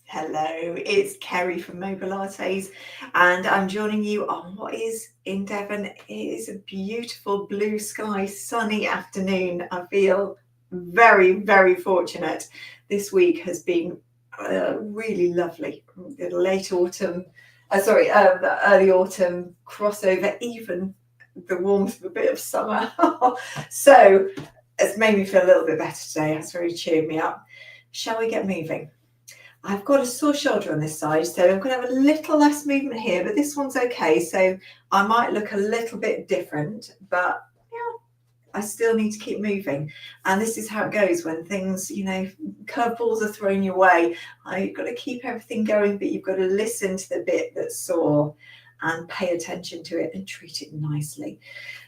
Hello, it's Kerry from Mobilates, and I'm joining you on what is in Devon. It is a beautiful blue sky, sunny afternoon. I feel very, very fortunate. This week has been really lovely. The late autumn, the early autumn crossover, even the warmth of a bit of summer. So it's made me feel a little bit better today. It's really cheered me up. Shall we get moving? I've got a sore shoulder on this side, so I'm going to have a little less movement here, but this one's okay. So I might look a little bit different, but yeah, I still need to keep moving. And this is how it goes when things, curveballs are thrown your way. You've got to keep everything going, but you've got to listen to the bit that's sore and pay attention to it and treat it nicely.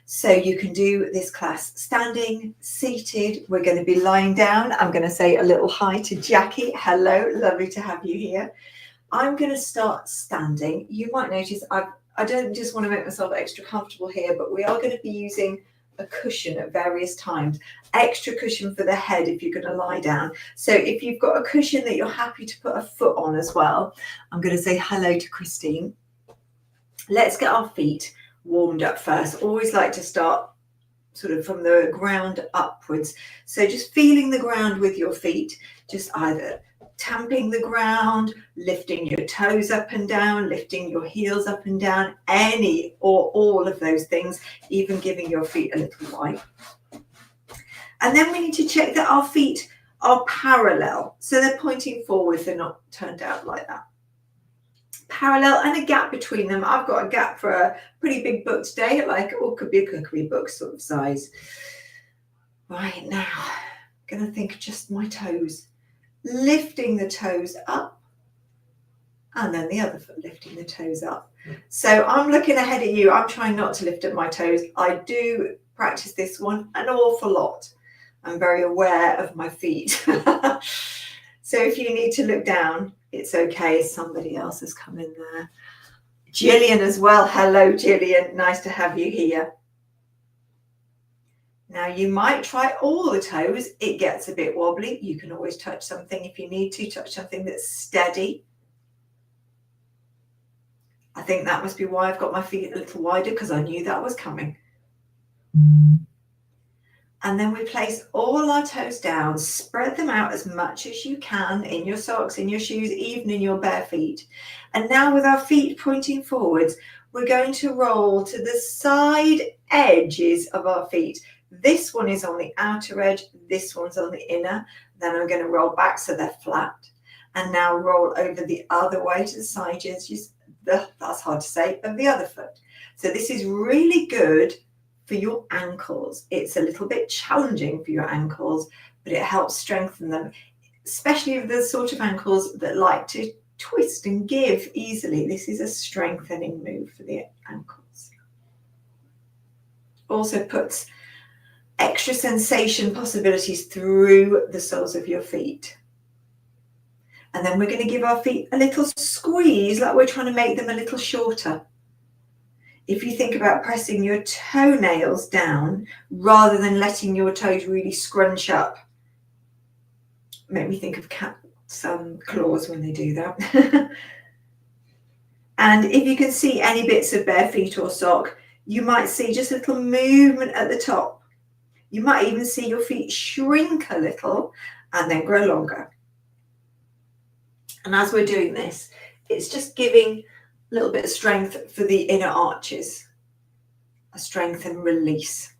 So you can do this class standing, seated. We're going to be lying down. I'm going to say a little hi to Jackie. Hello, lovely to have you here. I'm going to start standing. You might notice I don't just want to make myself extra comfortable here, but we are going to be using a cushion at various times. Extra cushion for the head if you're going to lie down. So if you've got a cushion that you're happy to put a foot on as well, I'm going to say hello to Christine. Let's get our feet warmed up first. Always like to start sort of from the ground upwards. So just feeling the ground with your feet, just either tamping the ground, lifting your toes up and down, lifting your heels up and down, any or all of those things, even giving your feet a little wide. And then we need to check that our feet are parallel. So they're pointing forwards, they're not turned out like that. Parallel and a gap between them. I've got a gap for a pretty big book today, could be a cookery book sort of size. Right, now, I'm going to think of just my toes. Lifting the toes up, and then the other foot lifting the toes up. So I'm looking ahead at you. I'm trying not to lift up my toes. I do practice this one an awful lot. I'm very aware of my feet. So if you need to look down, it's okay. Somebody else has come in there. Gillian as well. Hello, Gillian. Nice to have you here. Now you might try all the toes. It gets a bit wobbly. You can always touch something if you need to. Touch something that's steady. I think that must be why I've got my feet a little wider, because I knew that was coming. And then we place all our toes down, spread them out as much as you can in your socks, in your shoes, even in your bare feet. And now with our feet pointing forwards, we're going to roll to the side edges of our feet. This one is on the outer edge, this one's on the inner. Then I'm going to roll back so they're flat. And now roll over the other way to the side edges, that's hard to say, of the other foot. So this is really good for your ankles. It's a little bit challenging for your ankles, but it helps strengthen them, especially the sort of ankles that like to twist and give easily. This is a strengthening move for the ankles. Also puts extra sensation possibilities through the soles of your feet. And then we're going to give our feet a little squeeze, like we're trying to make them a little shorter. If you think about pressing your toenails down rather than letting your toes really scrunch up, make me think of cats' claws when they do that. And if you can see any bits of bare feet or sock, you might see just a little movement at the top. You might even see your feet shrink a little and then grow longer. And as we're doing this, it's just giving a little bit of strength for the inner arches, a strength and release.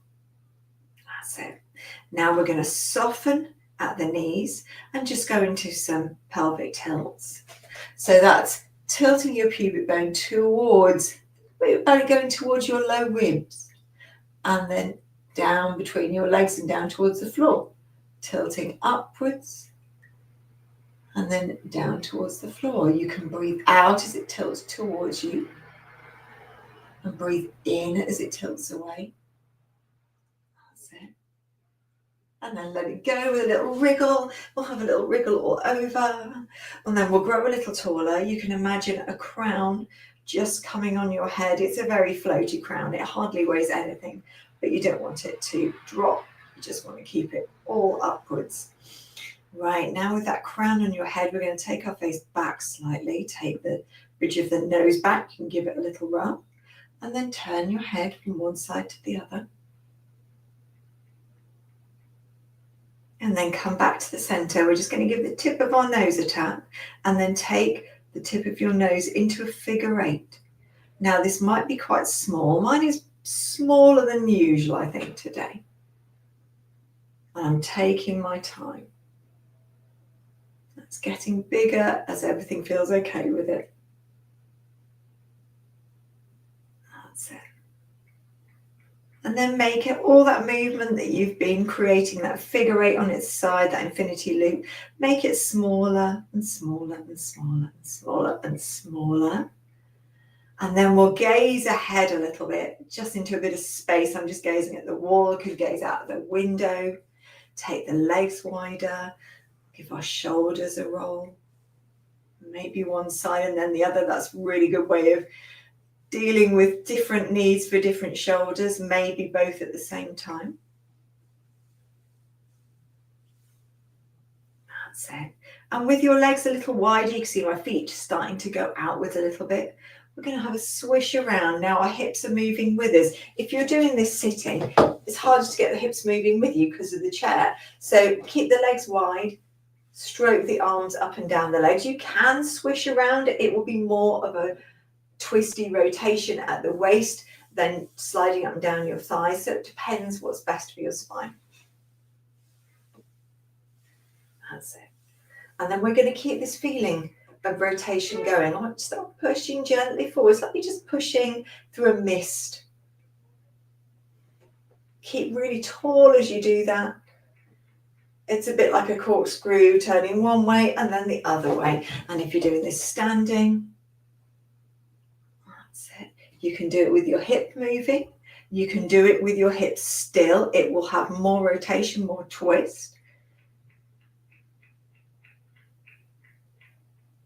That's it. Now we're going to soften at the knees and just go into some pelvic tilts. So that's tilting your pubic bone towards, going towards your low ribs, and then down between your legs and down towards the floor, tilting upwards and then down towards the floor. You can breathe out as it tilts towards you and breathe in as it tilts away. That's it. And then let it go with a little wriggle. We'll have a little wriggle all over, and then we'll grow a little taller. You can imagine a crown just coming on your head. It's a very floaty crown. It hardly weighs anything, but you don't want it to drop. You just want to keep it all upwards. Right, now with that crown on your head, we're going to take our face back slightly. Take the bridge of the nose back. You can give it a little rub. And then turn your head from one side to the other. And then come back to the center. We're just going to give the tip of our nose a tap. And then take the tip of your nose into a figure 8. Now this might be quite small. Mine is smaller than usual, I think, today. And I'm taking my time. It's getting bigger as everything feels okay with it. That's it. And then make it all that movement that you've been creating, that figure 8 on its side, that infinity loop, make it smaller and smaller and smaller and smaller and smaller. And then we'll gaze ahead a little bit, just into a bit of space. I'm just gazing at the wall. I could gaze out the window. Take the legs wider. Give our shoulders a roll. Maybe one side and then the other. That's a really good way of dealing with different needs for different shoulders, maybe both at the same time. That's it. And with your legs a little wider, you can see my feet starting to go outwards a little bit. We're going to have a swish around. Now our hips are moving with us. If you're doing this sitting, it's harder to get the hips moving with you because of the chair. So keep the legs wide, stroke the arms up and down the legs. You can swish around. It will be more of a twisty rotation at the waist than sliding up and down your thighs. So it depends what's best for your spine. That's it. And then we're going to keep this feeling of rotation going. I want to start pushing gently forwards, like you're just pushing through a mist. Keep really tall as you do that. It's a bit like a corkscrew, turning one way and then the other way. And if you're doing this standing, that's it. You can do it with your hip moving. You can do it with your hips still. It will have more rotation, more twist.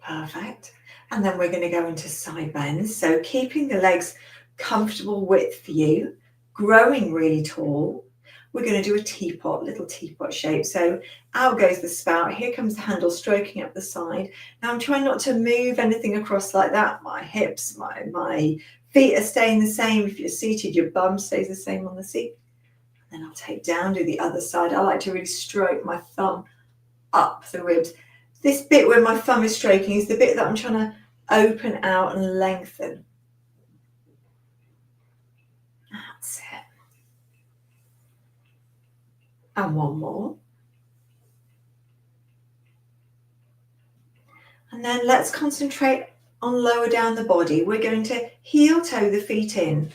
Perfect. And then we're going to go into side bends. So keeping the legs comfortable width for you, growing really tall. We're going to do a teapot, little teapot shape. So out goes the spout. Here comes the handle stroking up the side. Now I'm trying not to move anything across like that. My hips, my feet are staying the same. If you're seated, your bum stays the same on the seat. And then I'll take down, do the other side. I like to really stroke my thumb up the ribs. This bit where my thumb is stroking is the bit that I'm trying to open out and lengthen. That's it. And one more. And then let's concentrate on lower down the body. We're going to heel toe the feet in.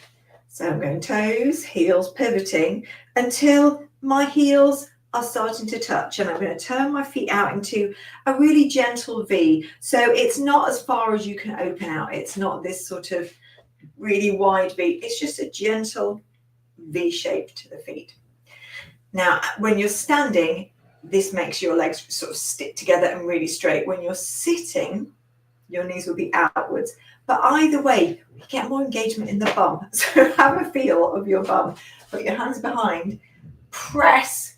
So I'm going toes, heels, pivoting until my heels are starting to touch, and I'm going to turn my feet out into a really gentle V. So it's not as far as you can open out. It's not this sort of really wide V. It's just a gentle V shape to the feet. Now, when you're standing, this makes your legs sort of stick together and really straight. When you're sitting, your knees will be outwards. But either way, you get more engagement in the bum. So have a feel of your bum. Put your hands behind. Press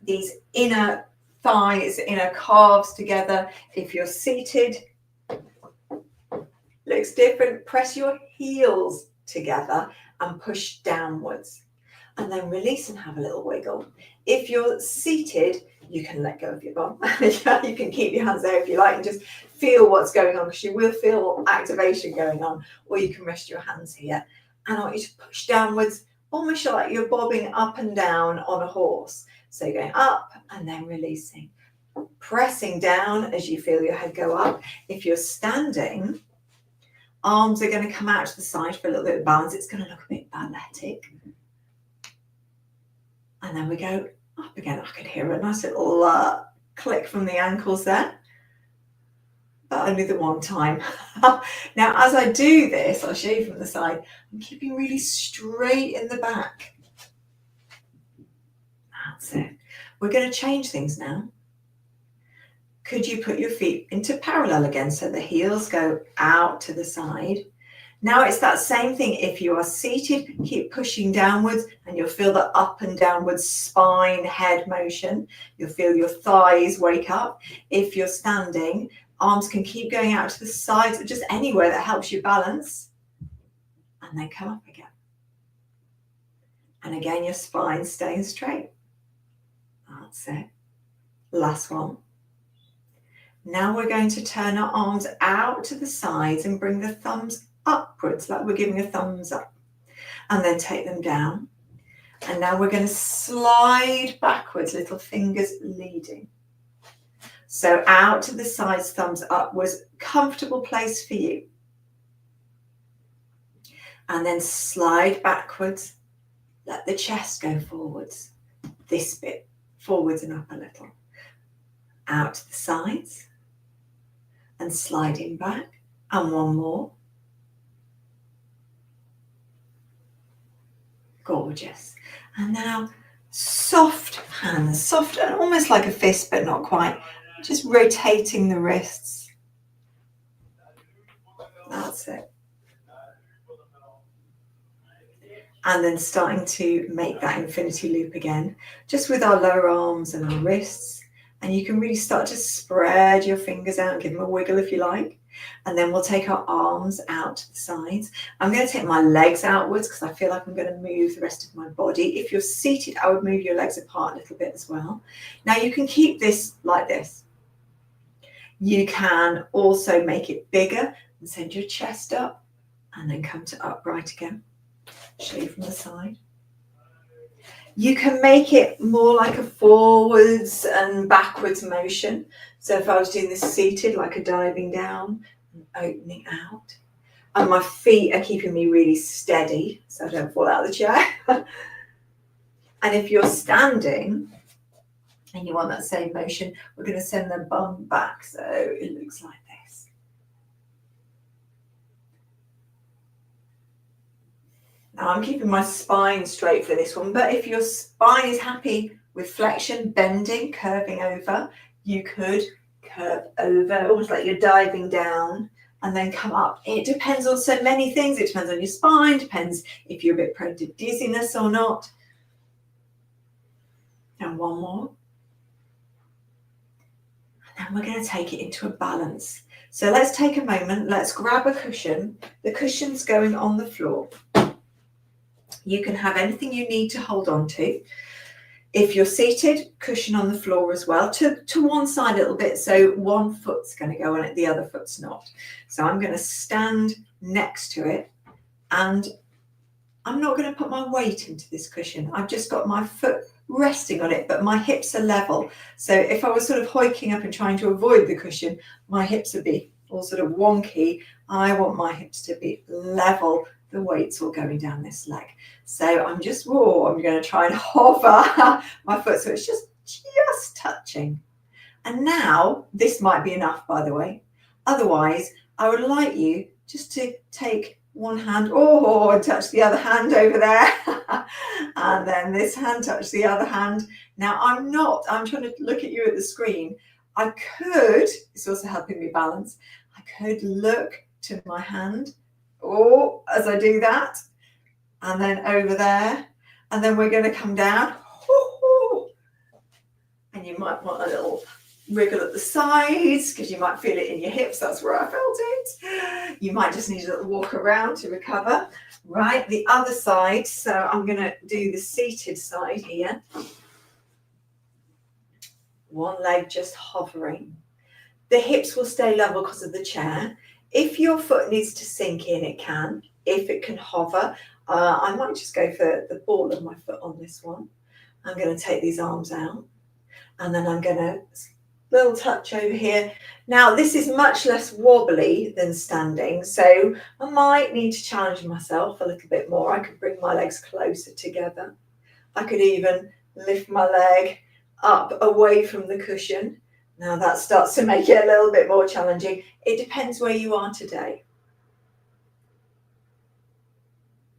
these inner thighs, inner calves together. If you're seated, looks different. Press your heels together and push downwards. And then release and have a little wiggle. If you're seated, you can let go of your bum. You can keep your hands there if you like and just feel what's going on, because you will feel activation going on. Or you can rest your hands here. And I want you to push downwards, almost like you're bobbing up and down on a horse. So you're going up and then releasing. Pressing down as you feel your head go up. If you're standing, arms are going to come out to the side for a little bit of balance. It's going to look a bit balletic. And then we go up again. I could hear a nice little click from the ankles there. But only the one time. Now, as I do this, I'll show you from the side, I'm keeping really straight in the back. That's it. We're going to change things now. Could you put your feet into parallel again so the heels go out to the side? Now it's that same thing. If you are seated, keep pushing downwards and you'll feel the up and downwards spine, head motion. You'll feel your thighs wake up. If you're standing, arms can keep going out to the sides or just anywhere that helps you balance. And then come up again. And again, your spine staying straight. That's it. Last one. Now we're going to turn our arms out to the sides and bring the thumbs upwards, like we're giving a thumbs up. And then take them down. And now we're going to slide backwards, little fingers leading. So out to the sides, thumbs upwards, comfortable place for you. And then slide backwards. Let the chest go forwards. This bit, forwards and up a little. Out to the sides. And sliding back. And one more. Gorgeous. And now soft hands, soft, almost like a fist, but not quite. Just rotating the wrists. That's it. And then starting to make that infinity loop again, just with our lower arms and our wrists. And you can really start to spread your fingers out and give them a wiggle if you like. And then we'll take our arms out to the sides. I'm going to take my legs outwards because I feel like I'm going to move the rest of my body. If you're seated, I would move your legs apart a little bit as well. Now you can keep this like this. You can also make it bigger and send your chest up and then come to upright again. Show you from the side. You can make it more like a forwards and backwards motion. So if I was doing this seated, like a diving down and opening out. And my feet are keeping me really steady so I don't fall out of the chair. And if you're standing and you want that same motion, we're going to send the bum back so it looks like this. Now I'm keeping my spine straight for this one, but if your spine is happy with flexion, bending, curving over, you could curve over, almost like you're diving down and then come up. It depends on so many things. It depends on your spine, depends if you're a bit prone to dizziness or not. And one more. And then we're going to take it into a balance. So let's take a moment. Let's grab a cushion. The cushion's going on the floor. You can have anything you need to hold on to. If you're seated, cushion on the floor as well, to one side a little bit. So one foot's going to go on it, the other foot's not. So I'm going to stand next to it and I'm not going to put my weight into this cushion. I've just got my foot resting on it, but my hips are level. So if I was sort of hoiking up and trying to avoid the cushion, my hips would be all sort of wonky. I want my hips to be level. The weight's all going down this leg. So I'm just, I'm going to try and hover my foot so it's just touching. And now this might be enough, by the way. Otherwise, I would like you just to take one hand, and touch the other hand over there. And then this hand, touch the other hand. Now I'm trying to look at you at the screen. I could, it's also helping me balance. I could look to my hand, as I do that, and then over there, and then we're going to come down, and you might want a little wriggle at the sides because you might feel it in your hips. That's where I felt it. You might just need a little walk around to recover. Right, the other side. So I'm going to do the seated side here. One leg just hovering. The hips will stay level because of the chair. If your foot needs to sink in, it can. If it can hover, I might just go for the ball of my foot on this one. I'm going to take these arms out and then I'm going to little touch over here. Now this is much less wobbly than standing, so I might need to challenge myself a little bit more. I could bring my legs closer together. I could even lift my leg up away from the cushion. Now that starts to make it a little bit more challenging. It depends where you are today.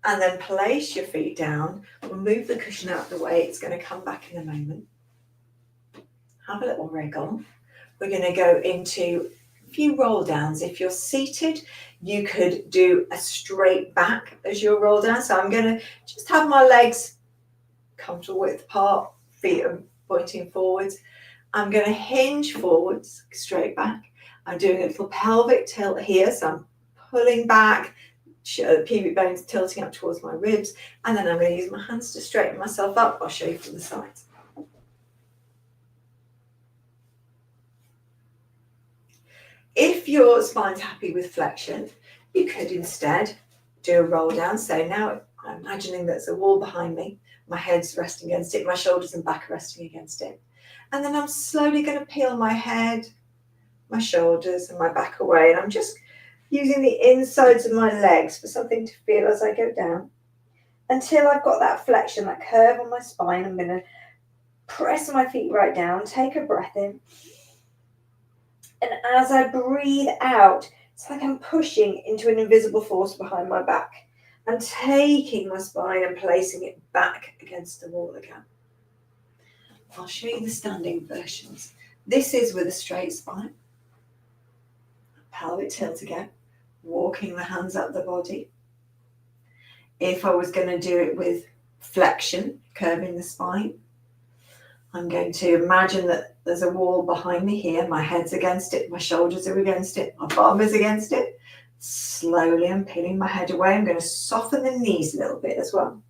And then place your feet down. We'll move the cushion out of the way. It's going to come back in a moment. Have a little wriggle. We're going to go into few roll downs. If you're seated, you could do a straight back as your roll down. So I'm going to just have my legs comfortable width apart, feet are pointing forwards. I'm going to hinge forwards, straight back. I'm doing a little pelvic tilt here, so I'm pulling back, pubic bones tilting up towards my ribs, and then I'm going to use my hands to straighten myself up. I'll show you from the sides. If your spine's happy with flexion, you could instead do a roll down. So now I'm imagining there's a wall behind me, my head's resting against it, my shoulders and back are resting against it. And then I'm slowly going to peel my head, my shoulders and my back away. And I'm just using the insides of my legs for something to feel as I go down. Until I've got that flexion, that curve on my spine, I'm going to press my feet right down, take a breath in. And as I breathe out, it's like I'm pushing into an invisible force behind my back and taking my spine and placing it back against the wall again. I'll show you the standing versions. This is with a straight spine. Pelvic tilt again, walking the hands up the body. If I was going to do it with flexion, curving the spine, I'm going to imagine that there's a wall behind me here. My head's against it, my shoulders are against it, my bottom is against it. Slowly I'm peeling my head away. I'm going to soften the knees a little bit as well.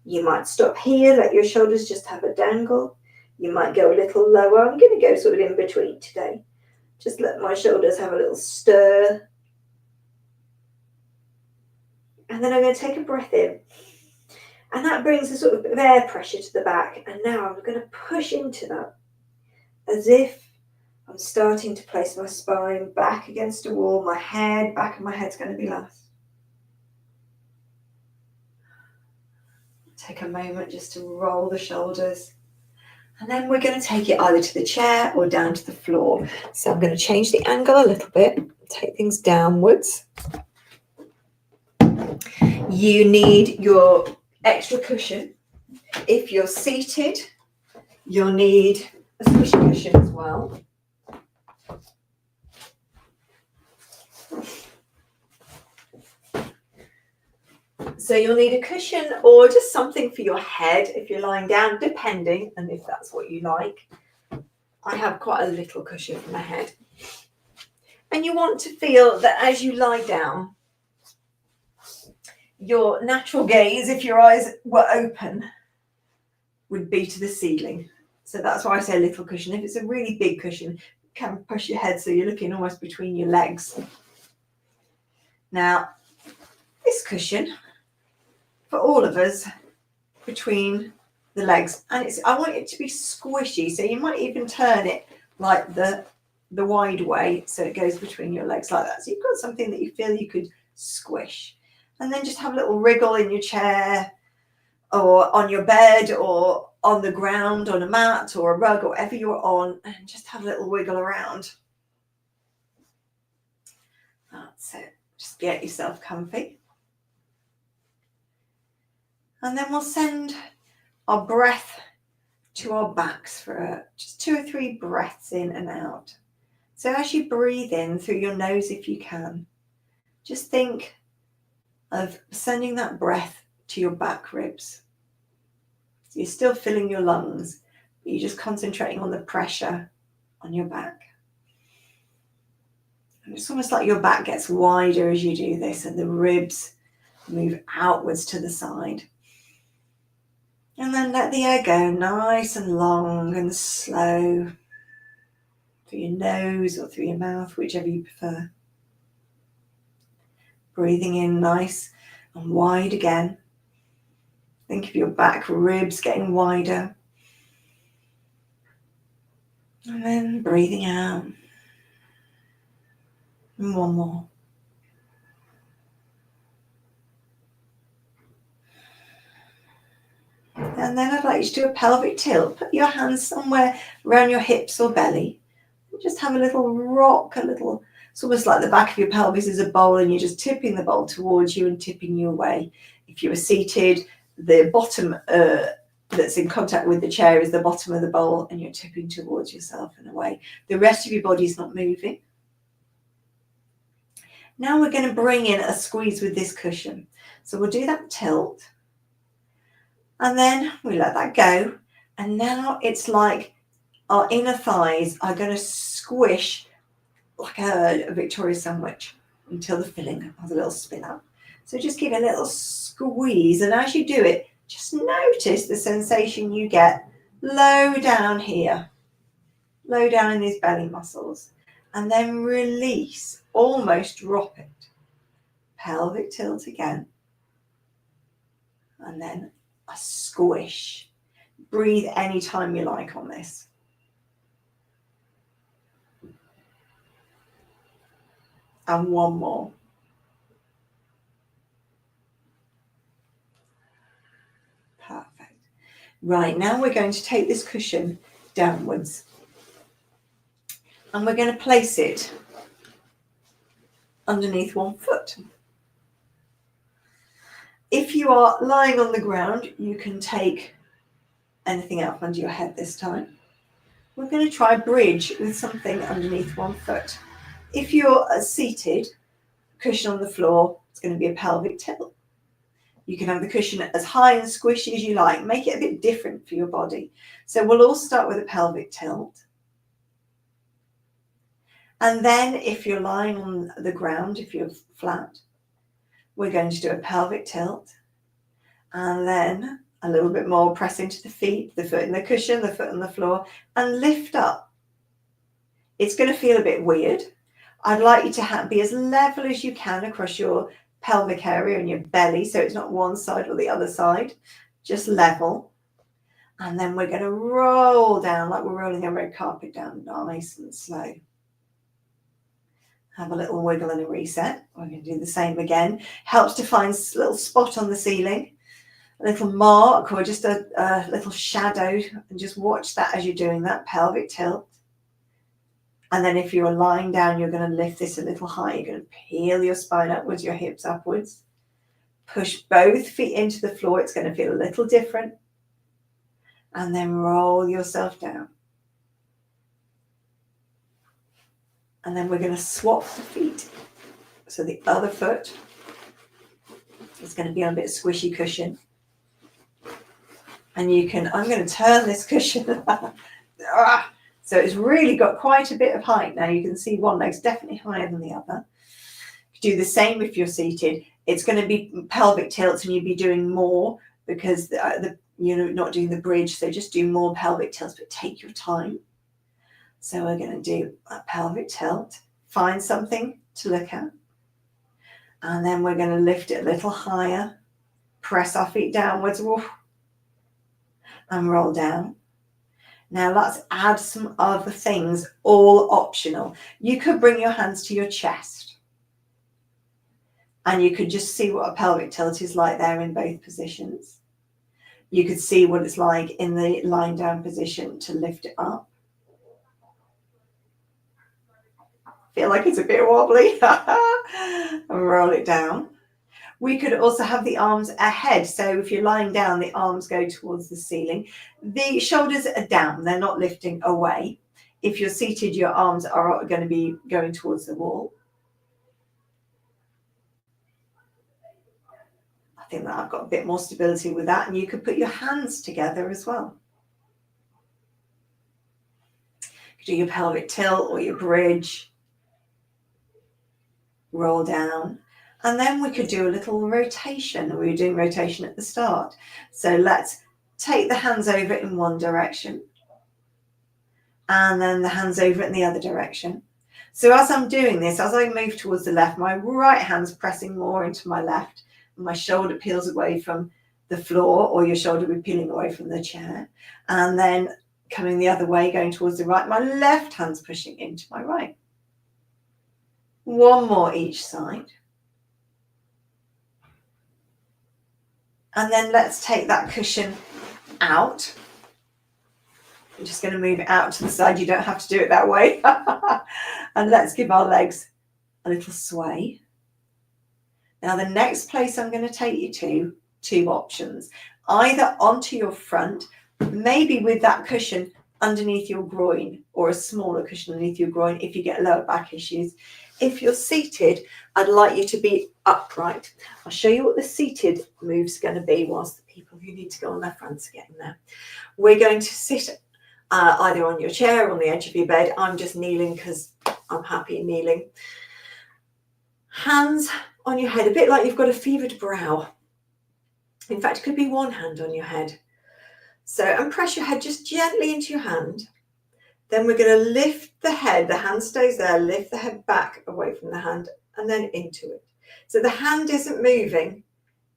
You might stop here, let your shoulders just have a dangle. You might go a little lower. I'm going to go sort of in between today. Just let my shoulders have a little stir. And then I'm going to take a breath in. And that brings a sort of air pressure to the back. And now I'm going to push into that as if I'm starting to place my spine back against a wall. My head, back of my head's going to be last. Take a moment just to roll the shoulders. And then we're going to take it either to the chair or down to the floor. So I'm going to change the angle a little bit, take things downwards. You need your extra cushion. If you're seated, you'll need a squishy cushion as well. So you'll need a cushion or just something for your head if you're lying down, depending, and if that's what you like. I have quite a little cushion for my head. And you want to feel that as you lie down, your natural gaze, if your eyes were open, would be to the ceiling. So that's why I say a little cushion. If it's a really big cushion, you can push your head so you're looking almost between your legs. Now, this cushion, for all of us, between the legs, and I want it to be squishy, so you might even turn it like the wide way so it goes between your legs like that. So you've got something that you feel you could squish. And then just have a little wriggle in your chair or on your bed or on the ground, on a mat or a rug or whatever you're on, and just have a little wiggle around. That's it. Just get yourself comfy. And then we'll send our breath to our backs for just 2 or 3 breaths in and out. So as you breathe in through your nose, if you can, just think of sending that breath to your back ribs. So you're still filling your lungs, but you're just concentrating on the pressure on your back. And it's almost like your back gets wider as you do this and the ribs move outwards to the side. And then let the air go nice and long and slow through your nose or through your mouth, whichever you prefer. Breathing in nice and wide again. Think of your back ribs getting wider. And then breathing out. And one more. And then I'd like you to do a pelvic tilt. Put your hands somewhere around your hips or belly. And just have a little rock, it's almost like the back of your pelvis is a bowl and you're just tipping the bowl towards you and tipping you away. If you were seated, the bottom that's in contact with the chair is the bottom of the bowl and you're tipping towards yourself and away. The rest of your body is not moving. Now we're going to bring in a squeeze with this cushion. So we'll do that tilt. And then we let that go. And now it's like our inner thighs are going to squish like a Victoria sandwich until the filling has a little spin up. So just give it a little squeeze. And as you do it, just notice the sensation you get low down here, low down in these belly muscles. And then release, almost drop it. Pelvic tilt again. And then a squish. Breathe anytime you like on this. And one more. Perfect. Right, now we're going to take this cushion downwards. And we're going to place it underneath one foot. If you are lying on the ground, you can take anything up under your head this time. We're going to try bridge with something underneath one foot. If you're seated, cushion on the floor, it's going to be a pelvic tilt. You can have the cushion as high and squishy as you like. Make it a bit different for your body. So we'll all start with a pelvic tilt. And then if you're lying on the ground, if you're flat, we're going to do a pelvic tilt. And then a little bit more, press into the feet, the foot in the cushion, the foot on the floor, and lift up. It's going to feel a bit weird. I'd like you to be as level as you can across your pelvic area and your belly, so it's not one side or the other side, just level. And then we're going to roll down like we're rolling a red carpet down, nice and slow. Have a little wiggle and a reset. We're going to do the same again. Helps to find a little spot on the ceiling, a little mark or just a little shadow, and just watch that as you're doing that pelvic tilt. And then if you're lying down, you're going to lift this a little higher. You're going to peel your spine upwards, your hips upwards. Push both feet into the floor. It's going to feel a little different. And then roll yourself down. And then we're going to swap the feet. So the other foot is going to be on a bit of squishy cushion. And you can, I'm going to turn this cushion. So it's really got quite a bit of height now. You can see one leg's definitely higher than the other. Do the same if you're seated. It's going to be pelvic tilts and you'll be doing more because you're not doing the bridge. So just do more pelvic tilts, but take your time. So we're going to do a pelvic tilt. Find something to look at. And then we're going to lift it a little higher. Press our feet downwards. And roll down. Now let's add some other things, all optional. You could bring your hands to your chest. And you could just see what a pelvic tilt is like there in both positions. You could see what it's like in the lying down position to lift it up. Feel like it's a bit wobbly. And roll it down. We could also have the arms ahead. So if you're lying down, the arms go towards the ceiling. The shoulders are down. They're not lifting away. If you're seated, your arms are going to be going towards the wall. I think that I've got a bit more stability with that. And you could put your hands together as well. You could do your pelvic tilt or your bridge. Roll down. And then we could do a little rotation. We were doing rotation at the start. So let's take the hands over in one direction. And then the hands over in the other direction. So as I'm doing this, as I move towards the left, my right hand's pressing more into my left. And my shoulder peels away from the floor, or your shoulder will be peeling away from the chair. And then coming the other way, going towards the right, my left hand's pushing into my right. One more each side. And then let's take that cushion out. I'm just going to move it out to the side. You don't have to do it that way. And let's give our legs a little sway. Now the next place I'm going to take you to, two options. Either onto your front, maybe with that cushion underneath your groin, or a smaller cushion underneath your groin if you get lower back issues. If you're seated, I'd like you to be upright. I'll show you what the seated move's going to be whilst the people who need to go on their fronts are getting there. We're going to sit either on your chair or on the edge of your bed. I'm just kneeling because I'm happy kneeling. Hands on your head, a bit like you've got a fevered brow. In fact, it could be one hand on your head. So, and press your head just gently into your hand. Then we're going to lift the head, the hand stays there, lift the head back away from the hand and then into it. So the hand isn't moving,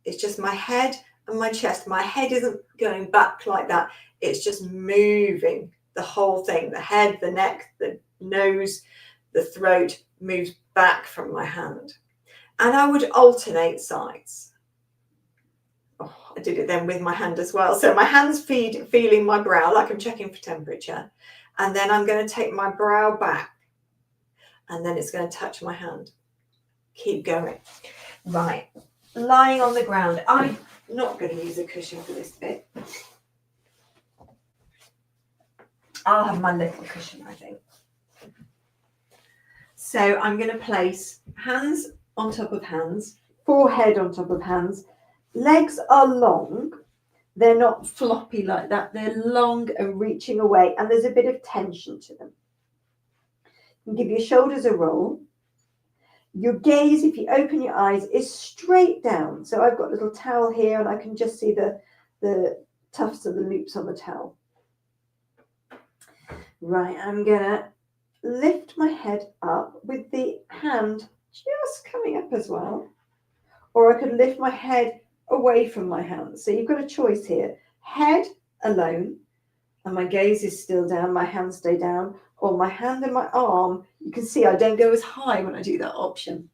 it's just my head and my chest. My head isn't going back like that, it's just moving the whole thing. The head, the neck, the nose, the throat moves back from my hand. And I would alternate sides. Oh, I did it then with my hand as well. So my hand's feeling my brow like I'm checking for temperature. And then I'm going to take my brow back and then it's going to touch my hand. Keep going. Right. Lying on the ground. I'm not going to use a cushion for this bit. I'll have my little cushion, I think. So I'm going to place hands on top of hands, forehead on top of hands. Legs are long. They're not floppy like that. They're long and reaching away, and there's a bit of tension to them. You can give your shoulders a roll. Your gaze, if you open your eyes, is straight down. So I've got a little towel here, and I can just see the tufts of the loops on the towel. Right, I'm going to lift my head up with the hand just coming up as well. Or I could lift my head away from my hands. So you've got a choice here. Head alone, and my gaze is still down, my hands stay down, or my hand and my arm, you can see I don't go as high when I do that option.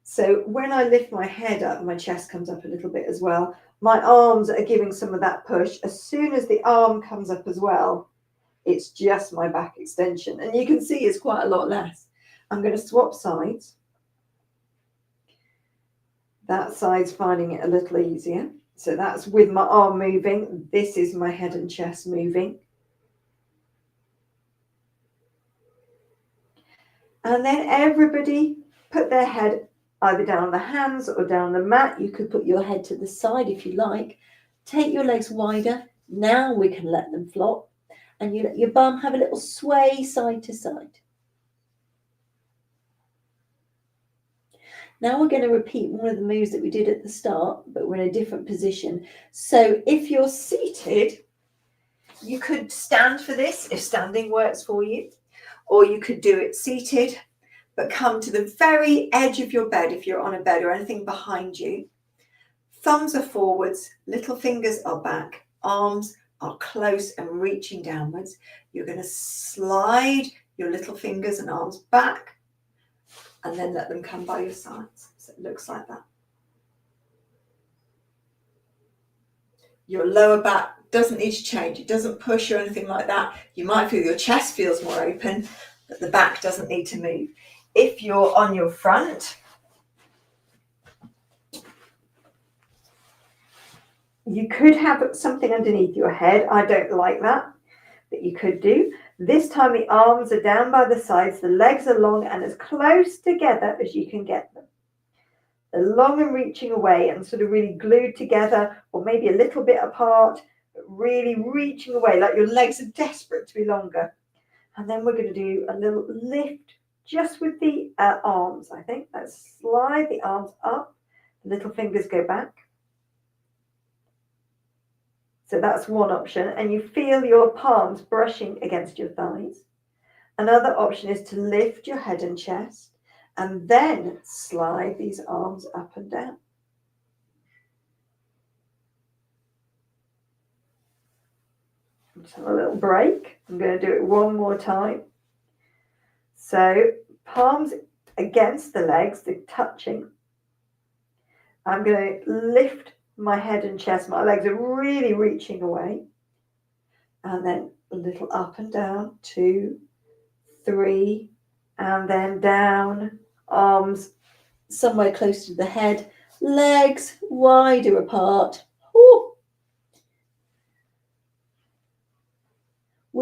So when I lift my head up, my chest comes up a little bit as well. My arms are giving some of that push. As soon as the arm comes up as well, it's just my back extension. And you can see it's quite a lot less. I'm going to swap sides. That side's finding it a little easier. So that's with my arm moving. This is my head and chest moving. And then everybody put their head either down on the hands or down on the mat. You could put your head to the side if you like. Take your legs wider. Now we can let them flop. And you let your bum have a little sway side to side. Now we're going to repeat one of the moves that we did at the start, but we're in a different position. So if you're seated, you could stand for this if standing works for you, or you could do it seated, but come to the very edge of your bed if you're on a bed or anything behind you. Thumbs are forwards, little fingers are back, arms are close and reaching downwards. You're going to slide your little fingers and arms back, and then let them come by your sides. So it looks like that. Your lower back doesn't need to change. It doesn't push or anything like that. You might feel your chest feels more open, but the back doesn't need to move. If you're on your front, you could have something underneath your head. I don't like that, but you could do. This time the arms are down by the sides, the legs are long and as close together as you can get them. They're long and reaching away and sort of really glued together, or maybe a little bit apart, but really reaching away, like your legs are desperate to be longer. And then we're going to do a little lift just with the arms, I think. Let's slide the arms up, the little fingers go back. So that's one option, and you feel your palms brushing against your thighs. Another option is to lift your head and chest and then slide these arms up and down. Just have a little break. I'm going to do it one more time. So palms against the legs, they're touching. I'm going to lift my head and chest. My legs are really reaching away. And then a little up and down, 2, 3, and then down, arms somewhere close to the head, legs wider apart. Ooh.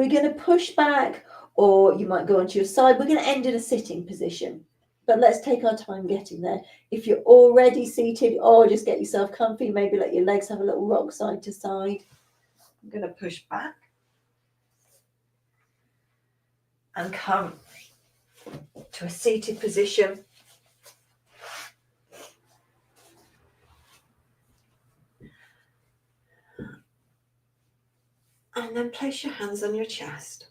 We're going to push back, or you might go onto your side. We're going to end in a sitting position, but let's take our time getting there. If you're already seated, just get yourself comfy. Maybe let your legs have a little rock side to side. I'm going to push back and come to a seated position. And then place your hands on your chest.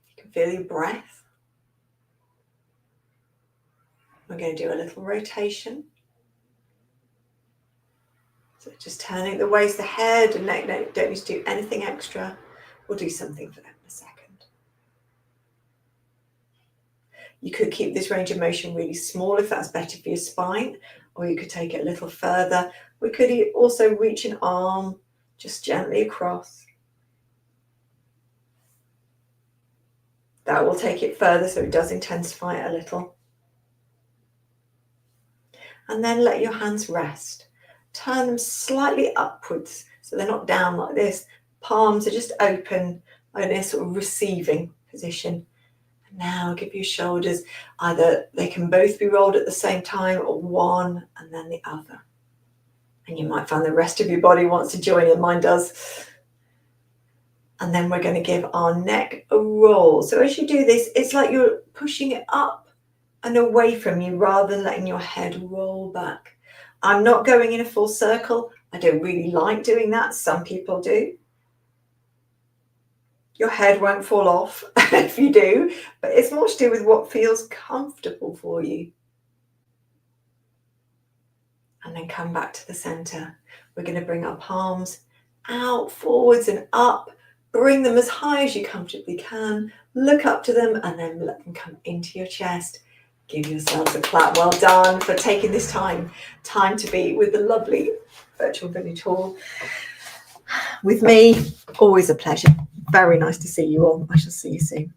You can feel your breath. We're going to do a little rotation. So just turning the waist, the head and neck. No, don't need to do anything extra. We'll do something for them in a second. You could keep this range of motion really small if that's better for your spine, or you could take it a little further. We could also reach an arm just gently across. That will take it further, so it does intensify it a little. And then let your hands rest. Turn them slightly upwards, so they're not down like this. Palms are just open in a sort of receiving position. And now give your shoulders, either they can both be rolled at the same time, or one and then the other. And you might find the rest of your body wants to join in, mine does. And then we're going to give our neck a roll. So as you do this, it's like you're pushing it up and away from you rather than letting your head roll back. I'm not going in a full circle. I don't really like doing that. Some people do. Your head won't fall off if you do, but it's more to do with what feels comfortable for you. And then come back to the center. We're going to bring our palms out, forwards and up. Bring them as high as you comfortably can. Look up to them and then let them come into your chest. Give yourselves a clap. Well done for taking this time to be with the lovely virtual village hall. With me, always a pleasure. Very nice to see you all. I shall see you soon.